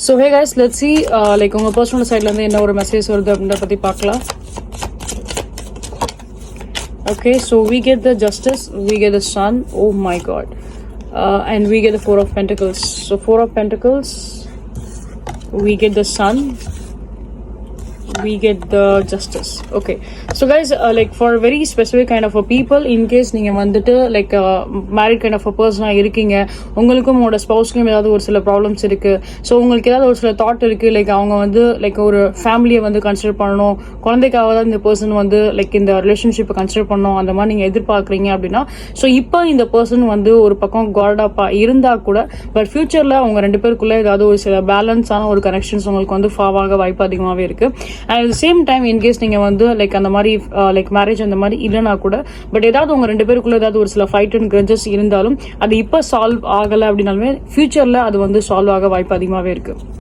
So hey guys, let's see like உங்க personal sideல இருந்து என்ன ஒரு மெசேஜ் வருது அப்படின்றத பத்தி பார்க்கலாம். Okay, so we get the justice, we get the sun. Oh my god. And we get the 4 of Pentacles. So 4 of Pentacles, we get the sun, we get the justice. Okay, so guys, like for very specific kind of a people, in case நீங்க வந்துட்டு like married kind of a person இருக்கீங்க, உங்களுக்கும் உங்களோட ஸ்பௌஸ்க்கும் ஏதாவது ஒரு சில problems இருக்கு, so உங்களுக்கு ஏதாவது ஒரு சில தாட் இருக்கு, லைக் அவங்க வந்து லைக் ஒரு ஃபேமிலியை வந்து கன்சிடர் பண்ணணும், குழந்தைக்காக தான் இந்த பர்சன் வந்து லைக் இந்த ரிலேஷன்ஷிப்பை கன்சிடர் பண்ணணும், அந்த மாதிரி நீங்க எதிர்பார்க்குறீங்க அப்படின்னா, ஸோ இப்போ இந்த பர்சன் வந்து ஒரு பக்கம் கார்டாப்பா இருந்தா கூட, பட் ஃபியூச்சர்ல அவங்க 2 பேருக்குள்ள ஏதாவது ஒரு சில பேலன்ஸான ஒரு கனெக்ஷன்ஸ் உங்களுக்கு வந்து ஃபார்ம் ஆக வாய்ப்பு அதிகமாகவே இருக்கு. At the same time in case நீங்க வந்து லைக் அந்த மாதிரி லைக் மேரேஜ் அந்த மாதிரி இல்லைனா கூட, பட் ஏதாவது உங்க 2 பேருக்குள்ள ஏதாவது ஒரு சில ஃபைட் அண்ட் கிரட்ஜஸ் இருந்தாலும் அது இப்ப சால்வ் ஆகல அப்படின்னாலுமே ஃபியூச்சர்ல அது வந்து சால்வ் ஆக வாய்ப்பு அதிகமாகவே இருக்கு.